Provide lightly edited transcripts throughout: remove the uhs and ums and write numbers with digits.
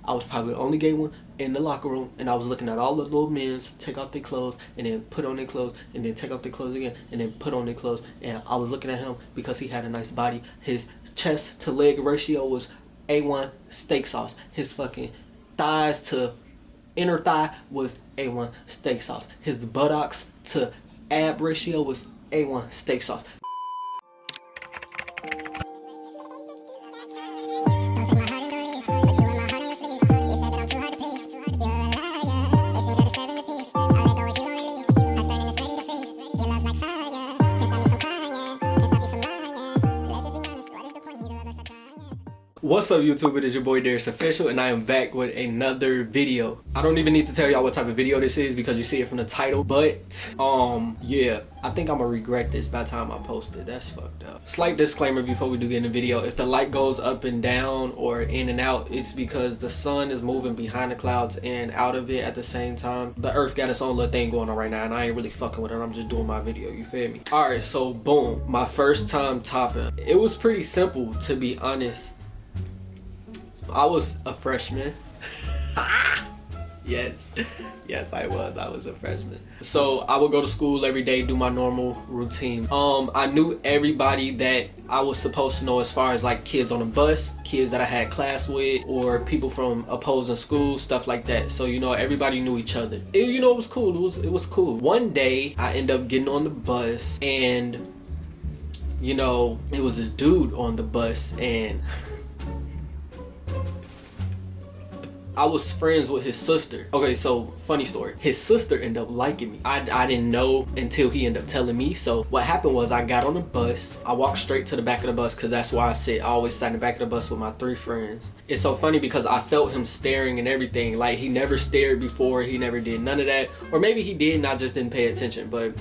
I was probably the only gay one in the locker room, and I was looking at all the little men take off their clothes and then put on their clothes and then take off their clothes again and then put on their clothes, and I was looking at him because he had a nice body. His chest to leg ratio was A1 steak sauce. His fucking thighs to inner thigh was A1 steak sauce. His buttocks to ab ratio was A1 steak sauce. What's up, YouTube? It is your boy Darriusofficiall, and I am back with another video. I don't even need to tell y'all what type of video this is because you see it from the title, but yeah, I think I'm gonna regret this by the time I post it. That's fucked up. Slight disclaimer before we do get in the video: if the light goes up and down or in and out, it's because the sun is moving behind the clouds and out of it at the same time. The earth got its own little thing going on right now, and I ain't really fucking with it. I'm just doing my video, you feel me? Alright, so boom, my first time topping. It was pretty simple, to be honest. I was a freshman. Yes, I was a freshman. So I would go to school every day, do my normal routine. I knew everybody that I was supposed to know, as far as like kids on the bus, kids that I had class with, or people from opposing schools, stuff like that. So, you know, everybody knew each other. It was cool. It was cool. One day I ended up getting on the bus, and you know, it was this dude on the bus, and I was friends with his sister. Okay, so funny story. His sister ended up liking me. I didn't know until he ended up telling me. So what happened was, I got on the bus. I walked straight to the back of the bus because that's where I sit. I always sat in the back of the bus with my 3 friends. It's so funny because I felt him staring and everything. Like, he never stared before. He never did none of that. Or maybe he did and I just didn't pay attention. But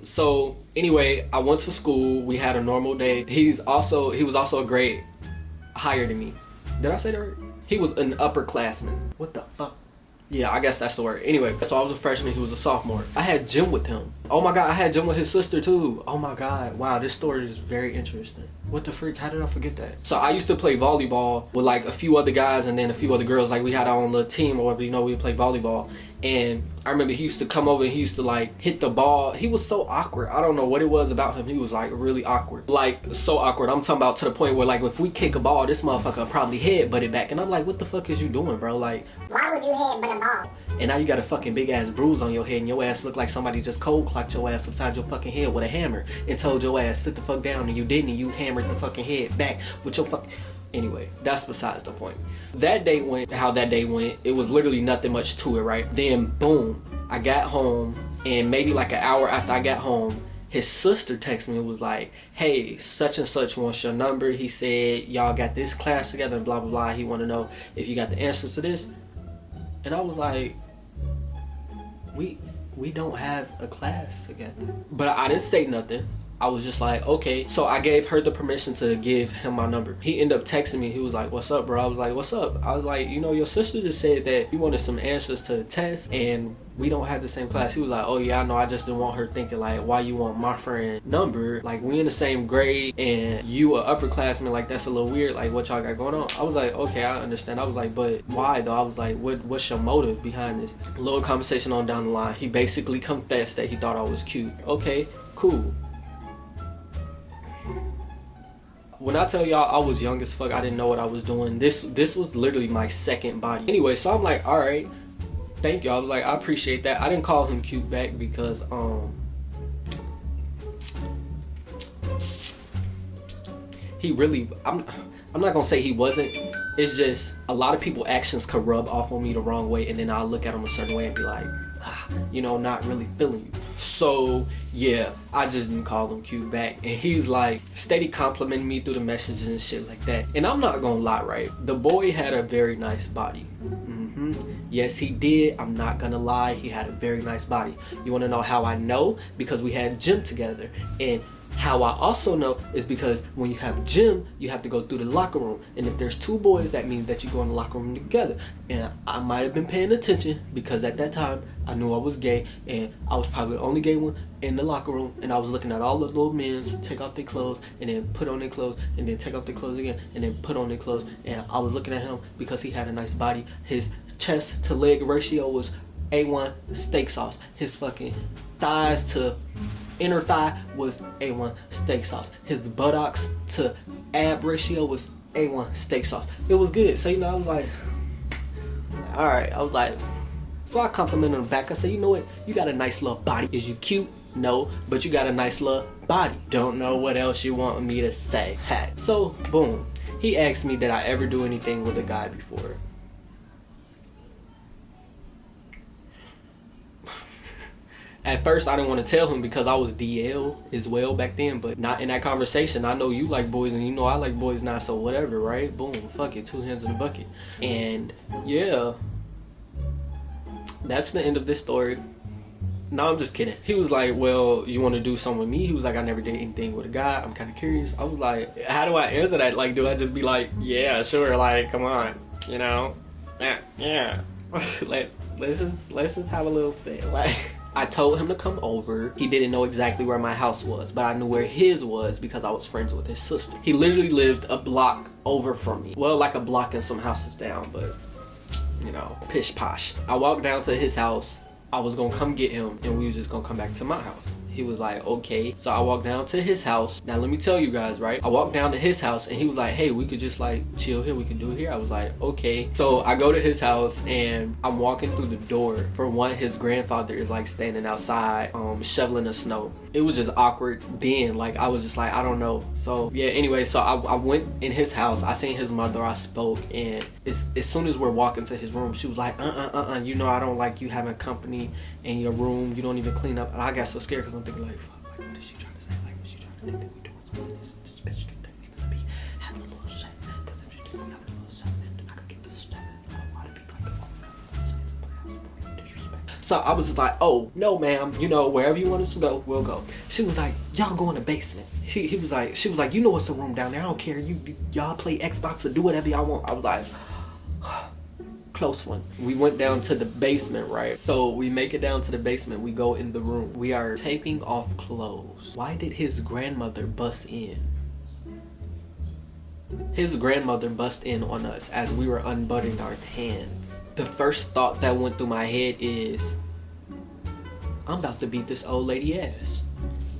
so anyway, I went to school. We had a normal day. He was also a grade higher than me. Did I say that right? He was an upperclassman. What the fuck? Yeah, I guess that's the word. Anyway, so I was a freshman, he was a sophomore. I had gym with him. Oh my god, I had gym with his sister too. Oh my god, wow, this story is very interesting. What the freak, how did I forget that? So I used to play volleyball with like a few other guys and then a few other girls. Like, we had our own little team or whatever, you know, we would play volleyball. And I remember he used to come over and he used to like hit the ball. He was so awkward. I don't know what it was about him. He was like really awkward. Like, so awkward. I'm talking about to the point where, like, if we kick a ball, this motherfucker would probably headbutt it back. And I'm like, what the fuck is you doing, bro? Like, why would you headbutt a ball? And now you got a fucking big ass bruise on your head, and your ass look like somebody just cold clocked your ass upside your fucking head with a hammer and told your ass sit the fuck down, and you didn't, and you hammered the fucking head back with your fucking... Anyway, that's besides the point. That day went how that day went. It was literally nothing much to it, right? Then boom, I got home, and maybe like an hour after I got home, his sister texted me and was like, hey, such and such wants your number. He said y'all got this class together and blah blah blah. He want to know if you got the answers to this. And I was like, we don't have a class together. But I didn't say nothing. I was just like, okay. So I gave her the permission to give him my number. He ended up texting me. He was like, what's up, bro? I was like, what's up? I was like, you know, your sister just said that you wanted some answers to the test and we don't have the same class. He was like, oh yeah, I know. I just didn't want her thinking like, why you want my friend number? Like, we in the same grade and you a upperclassman. Like, that's a little weird. Like, what y'all got going on? I was like, okay, I understand. I was like, but why though? I was like, what's your motive behind this? A little conversation on down the line. He basically confessed that he thought I was cute. Okay, cool. When I tell y'all I was young as fuck, I didn't know what I was doing. This was literally my second body. Anyway, so I'm like, all right, thank you. I was like, I appreciate that. I didn't call him cute back because he really, I'm not gonna say he wasn't. It's just a lot of people's actions could rub off on me the wrong way, and then I'll look at them a certain way and be like, you know, not really feeling you. So yeah, I just didn't call him cute back, and he's like steady complimenting me through the messages and shit like that. And I'm not gonna lie, right? The boy had a very nice body. Yes, he did. I'm not gonna lie, he had a very nice body. You want to know how I know? Because we had gym together, and How I also know is because when you have gym, you have to go through the locker room. And if there's 2 boys, that means that you go in the locker room together. And I might have been paying attention because at that time, I knew I was gay. And I was probably the only gay one in the locker room. And I was looking at all the little men take off their clothes and then put on their clothes and then take off their clothes again and then put on their clothes. And I was looking at him because he had a nice body. His chest to leg ratio was A1 steak sauce. His fucking thighs to inner thigh was A1 steak sauce. His buttocks to ab ratio was A1 steak sauce. It was good. So, I was like, all right. I was like, so I complimented him back. I said, you know what? You got a nice little body. Is you cute? No, but you got a nice little body. Don't know what else you want me to say. Hey. So, boom. He asked me, did I ever do anything with a guy before? At first, I didn't want to tell him because I was DL as well back then, but not in that conversation. I know you like boys and I like boys now, so whatever, right? Boom, fuck it, 2 hands in the bucket. And yeah, that's the end of this story. No, I'm just kidding. He was like, well, you want to do something with me? He was like, I never did anything with a guy. I'm kind of curious. I was like, how do I answer that? Like, do I just be like, yeah, sure, like, come on, yeah. let's just have a little sit. Like, I told him to come over. He didn't know exactly where my house was, but I knew where his was because I was friends with his sister. He literally lived a block over from me. Well, like a block and some houses down, but pish posh. I walked down to his house. I was gonna come get him and we was just gonna come back to my house. He was like, okay. So I walked down to his house. Now let me tell you guys, right? I walked down to his house and he was like, hey, we could just like chill here. We can do it here. I was like, okay. So I go to his house and I'm walking through the door. For one, his grandfather is like standing outside, shoveling the snow. It was just awkward then. Like I was just like, I don't know. So yeah, anyway, so I went in his house. I seen his mother. I spoke, and as soon as we're walking to his room, she was like, I don't like you having company in your room. You don't even clean up. And I got so scared because I'm thinking like, fuck, like what is she trying to say? Like was she trying to think that we doing something? This bitch think that we gonna be having a little sex? Because if she didn't have a little sex, then I could get this step. I don't want to be like, oh, disrespect. So I was just like, oh no, ma'am. Wherever you want us to go, we'll go. She was like, y'all go in the basement. She was like, it's a room down there. I don't care. Y'all play Xbox or do whatever y'all want. I was like, close one. We went down to the basement, right? So we make it down to the basement. We go in the room. We are taking off clothes. Why did his grandmother bust in? His grandmother bust in on us as we were unbuttoning our pants. The first thought that went through my head is, I'm about to beat this old lady ass.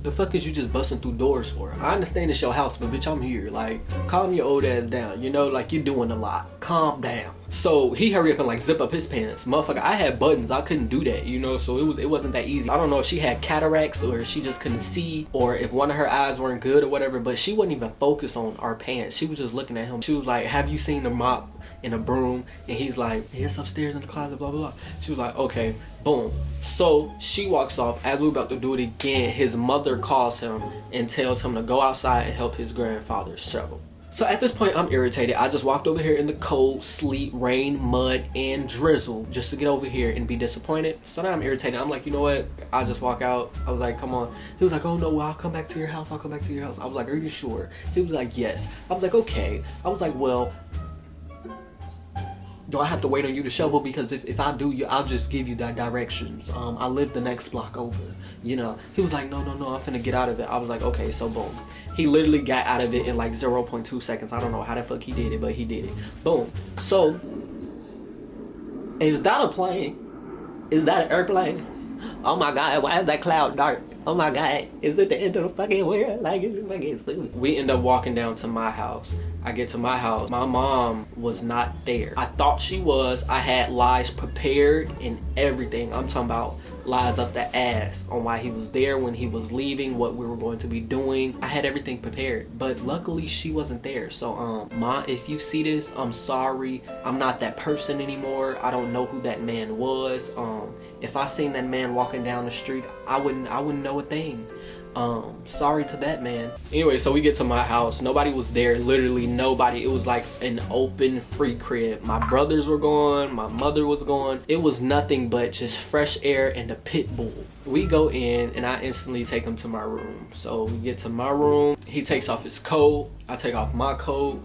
The fuck is you just busting through doors for? I understand it's your house, but bitch, I'm here. Like, calm your old ass down. Like you're doing a lot. Calm down. So he hurry up and like zip up his pants. Motherfucker, I had buttons. I couldn't do that, so it wasn't that easy. I don't know if she had cataracts or she just couldn't see or if one of her eyes weren't good or whatever, but she wasn't even focused on our pants. She was just looking at him. She was like, have you seen the mop and a broom? And he's like, yes, upstairs in the closet, blah, blah, blah. She was like, okay, boom. So she walks off. As we're about to do it again, his mother calls him and tells him to go outside and help his grandfather shovel. So at this point, I'm irritated. I just walked over here in the cold, sleet, rain, mud, and drizzle just to get over here and be disappointed. So now I'm irritated. I'm like, you know what? I'll just walk out. I was like, come on. He was like, oh no, well, I'll come back to your house. I was like, are you sure? He was like, yes. I was like, okay. I was like, well, do I have to wait on you to shovel? Because if I do, I'll just give you the directions. I live the next block over. He was like, no, I'm finna get out of it. I was like, okay, so boom. He literally got out of it in like 0.2 seconds. I don't know how the fuck he did it, but he did it. Boom. So, is that a plane? Is that an airplane? Oh my God, why is that cloud dark? Oh my God, is it the end of the fucking world? Like, it's fucking stupid. We end up walking down to my house. I get to my house. My mom was not there. I thought she was. I had lies prepared and everything. I'm talking about lies up the ass on why he was there, when he was leaving, what we were going to be doing. I had everything prepared, but luckily she wasn't there. So Ma, if you see this, I'm sorry. I'm not that person anymore. I don't know who that man was. If I seen that man walking down the street, I wouldn't know a thing. Sorry to that man. Anyway, so we get to my house. Nobody was there, literally nobody. It was like an open free crib. My brothers were gone, my mother was gone. It was nothing but just fresh air and a pit bull. We go in and I instantly take him to my room. So we get to my room, he takes off his coat, I take off my coat,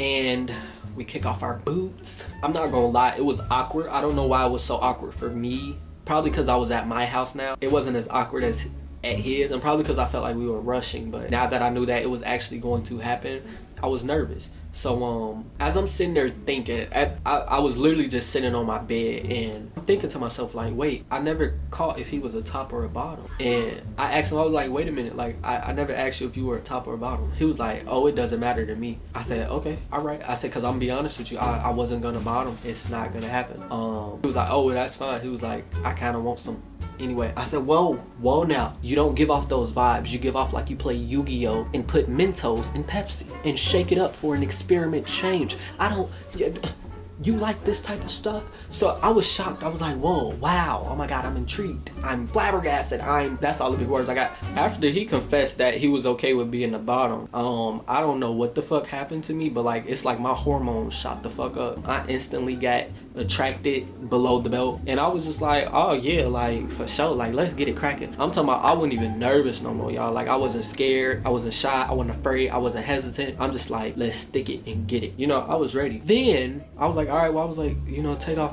and we kick off our boots. I'm not gonna lie, it was awkward. I don't know why it was so awkward for me. Probably because I was at my house now. It wasn't as awkward as at his, and probably because I felt like we were rushing. But now that I knew that it was actually going to happen, I was nervous. So as I'm sitting there thinking, I was literally just sitting on my bed and I'm thinking to myself like, wait, I never caught if he was a top or a bottom. And I asked him, I was like, wait a minute, like I never asked you if you were a top or a bottom. He was like, oh, it doesn't matter to me. I said, okay, all right. I said, because I'm gonna be honest with you, I wasn't gonna bottom. It's not gonna happen. He was like, oh, well, that's fine. He was like, I kind of want some. Anyway, I said, whoa now. You don't give off those vibes. You give off like you play Yu-Gi-Oh! And put Mentos in Pepsi and shake it up for an experiment change. You like this type of stuff? So I was shocked. I was like, whoa, wow, oh my God, I'm intrigued. I'm flabbergasted. That's all the big words I got. After he confessed that he was okay with being the bottom, I don't know what the fuck happened to me, but like, it's like my hormones shot the fuck up. I instantly got attracted below the belt, and I was just like, oh yeah, like for sure, like let's get it cracking. I'm talking about I wasn't even nervous no more, y'all. Like I wasn't scared, I wasn't shy, I wasn't afraid, I wasn't hesitant. I'm just like, let's stick it and get it. You know, I was ready. Then I was like, all right, well, I was like, you know, take off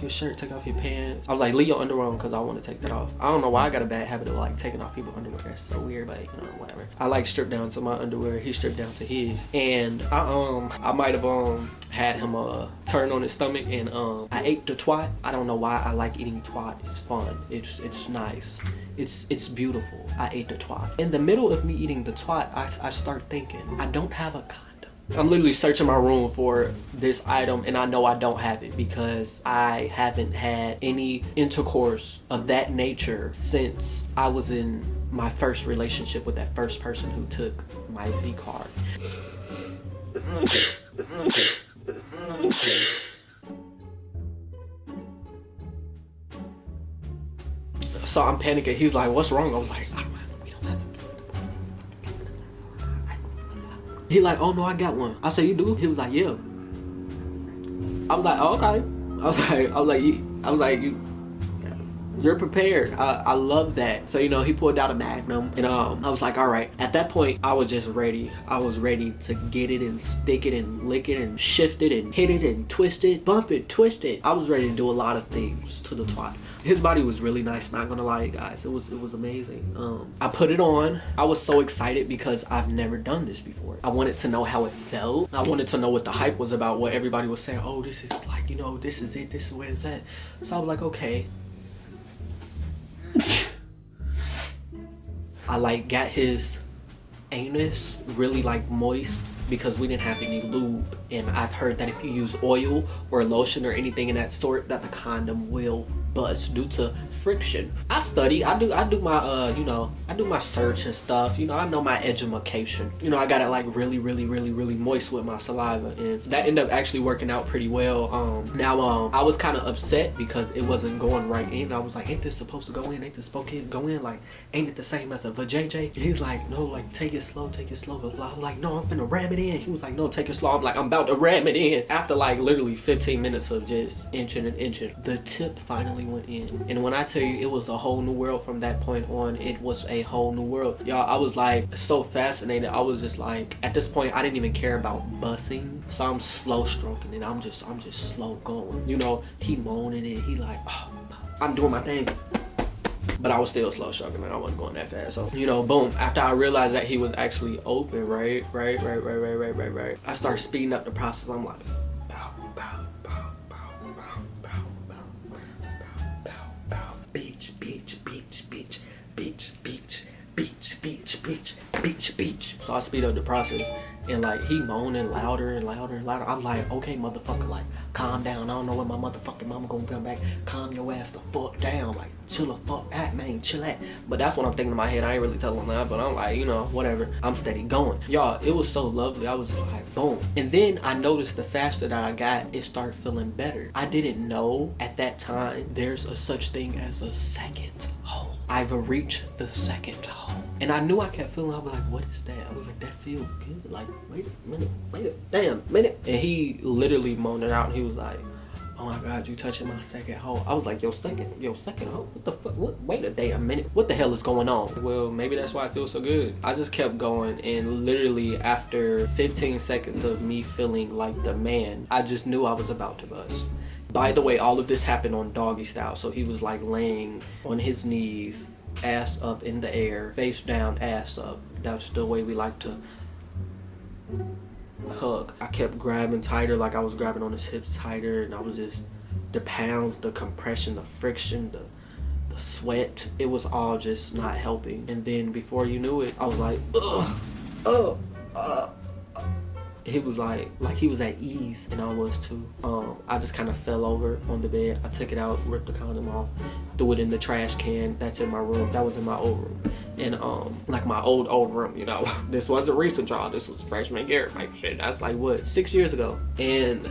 your shirt, take off your pants. I was like, leave your underwear on because I want to take that off. I don't know why I got a bad habit of like taking off people's underwear. It's so weird, but you know, whatever. I like stripped down to my underwear, he stripped down to his, and I might have had him turn on his stomach, and I ate the twat. I don't know why I like eating twat. It's fun. It's nice. It's beautiful. I ate the twat. In the middle of me eating the twat, I start thinking, I don't have a condom. I'm literally searching my room for this item, and I know I don't have it because I haven't had any intercourse of that nature since I was in my first relationship with that first person who took my V card. So I'm panicking. He's like, what's wrong? I was like, we don't have it. He like, oh no, I got one. I said, you do? He was like, yeah. I was like, oh, okay. I was like, you're prepared. I love that. So, you know, he pulled out a Magnum, and I was like, all right. At that point, I was just ready. I was ready to get it and stick it and lick it and shift it and hit it and twist it, bump it, twist it. I was ready to do a lot of things to the twat. His body was really nice, not gonna lie, guys. It was amazing. I put it on. I was so excited because I've never done this before. I wanted to know how it felt. I wanted to know what the hype was about, what everybody was saying. Oh, this is like, you know, this is it, this is where it's at. So I was like, okay. I like got his anus really like moist because we didn't have any lube, and I've heard that if you use oil or lotion or anything in that sort, that the condom will bust due to friction. I study. I do my you know, I do my search and stuff. You know, I know my education. You know, I got it like really moist with my saliva, and that ended up actually working out pretty well. Now I was kind of upset because it wasn't going right in. I was like, ain't this supposed to go in? Ain't this supposed to go in? Like, ain't it the same as a vajayjay? He's like, no, like take it slow, blah blah. I'm like, no, I'm finna ram it in. He was like, no, take it slow. I'm like, I'm about to ram it in. After like literally 15 minutes of just inching and inching, the tip finally went in. And when I tell you, it was a whole new world from that point on. It was a whole new world, y'all. I was like so fascinated. I was just like, at this point I didn't even care about bussing, so I'm slow stroking it. I'm just slow going, you know. He moaning it, he like, oh, I'm doing my thing, but I was still slow stroking it. I wasn't going that fast. So, you know, boom, after I realized that he was actually open, right, I started speeding up the process. I'm like, beach. So I speed up the process, and like he moaning louder and louder and louder. I'm like, okay, motherfucker, like calm down. I don't know when my motherfucking mama gonna come back. Calm your ass the fuck down. Like chill the fuck out, man. Chill out. But that's what I'm thinking in my head. I ain't really telling him that, but I'm like, you know, whatever. I'm steady going. Y'all, it was so lovely. I was just like, boom. And then I noticed the faster that I got, it started feeling better. I didn't know at that time there's a such thing as a second hole. I've reached the second hole. And I knew I kept feeling, I was like, what is that? I was like, that feels good. Like, wait a damn minute. And he literally moaned it out, and he was like, oh my God, you touching my second hole. I was like, yo, second hole? What the fuck? Wait a damn minute. What the hell is going on? Well, maybe that's why I feel so good. I just kept going, and literally after 15 seconds of me feeling like the man, I just knew I was about to bust. By the way, all of this happened on doggy style. So he was like laying on his knees, ass up in the air, face down, ass up. That's the way we like to hug. I kept grabbing tighter, like I was grabbing on his hips tighter, and I was just, the pounds, the compression, the friction, the sweat, it was all just not helping. And then before you knew it, I was like, He was like he was at ease, and I was too. I just kind of fell over on the bed. I took it out, ripped the condom off, threw it in the trash can that's in my room. That was in my old room. And like my old room, you know. This wasn't recent, y'all. This was freshman year, like shit. That's like what, 6 years ago. And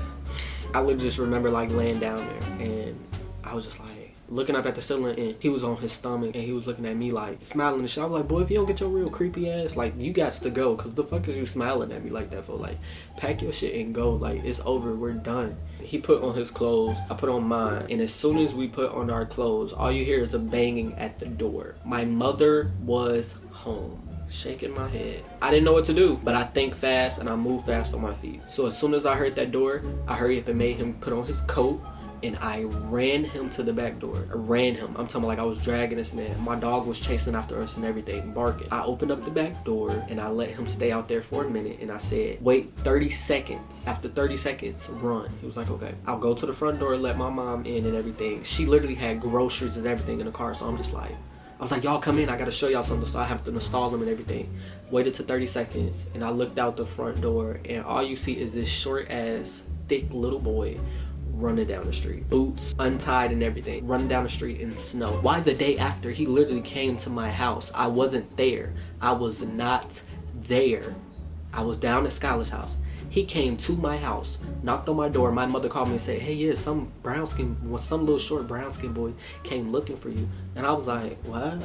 I would just remember like laying down there, and I was just like looking up at the ceiling, and he was on his stomach, and he was looking at me like smiling and shit. I was like, boy, if you don't get your real creepy ass, like, you got to go, because the fuck is you smiling at me like that for? Like, pack your shit and go. Like, it's over, we're done. He put on his clothes, I put on mine, and as soon as we put on our clothes, all you hear is a banging at the door. My mother was home. Shaking my head. I didn't know what to do, but I think fast and I move fast on my feet. So as soon as I heard that door, I hurried up and made him put on his coat, and I ran him to the back door. I ran him. I'm talking about like I was dragging this man. My dog was chasing after us and everything, barking. I opened up the back door, and I let him stay out there for a minute, and I said, wait 30 seconds. After 30 seconds, run. He was like, okay. I'll go to the front door, let my mom in and everything. She literally had groceries and everything in the car, so I'm just like, I was like, y'all come in, I gotta show y'all something. So I have to install them and everything. Waited to 30 seconds, and I looked out the front door, and all you see is this short ass, thick little boy running down the street, boots untied and everything, running down the street in snow. Why the day after he literally came to my house? I wasn't there. I was not there. I was down at Skylar's house. He came to my house, knocked on my door. My mother called me and said, hey, yeah, some little short brown skin boy came looking for you. And I was like, what?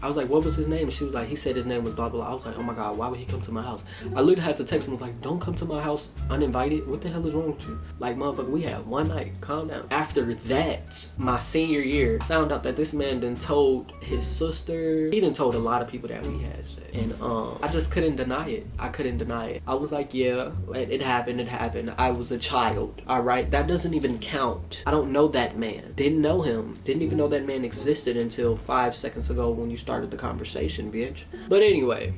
I was like, what was his name? And she was like, he said his name was blah, blah, blah. I was like, oh my God, why would he come to my house? I literally had to text him. I was like, don't come to my house uninvited. What the hell is wrong with you? Like, motherfucker, we had one night. Calm down. After that, my senior year, I found out that this man done told his sister. He done told a lot of people that we had shit. And I just couldn't deny it. I couldn't deny it. I was like, yeah, it happened. I was a child. All right? That doesn't even count. I don't know that man. Didn't know him. Didn't even know that man existed until 5 seconds ago when you started the conversation, bitch. But anyway,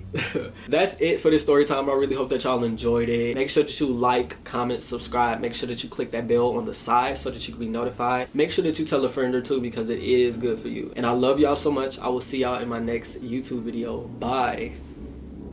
that's it for this story time. I really hope that y'all enjoyed it. Make sure that you like, comment, subscribe. Make sure that you click that bell on the side so that you can be notified. Make sure that you tell a friend or two, because it is good for you. And I love y'all so much. I will see y'all in my next YouTube video. Bye.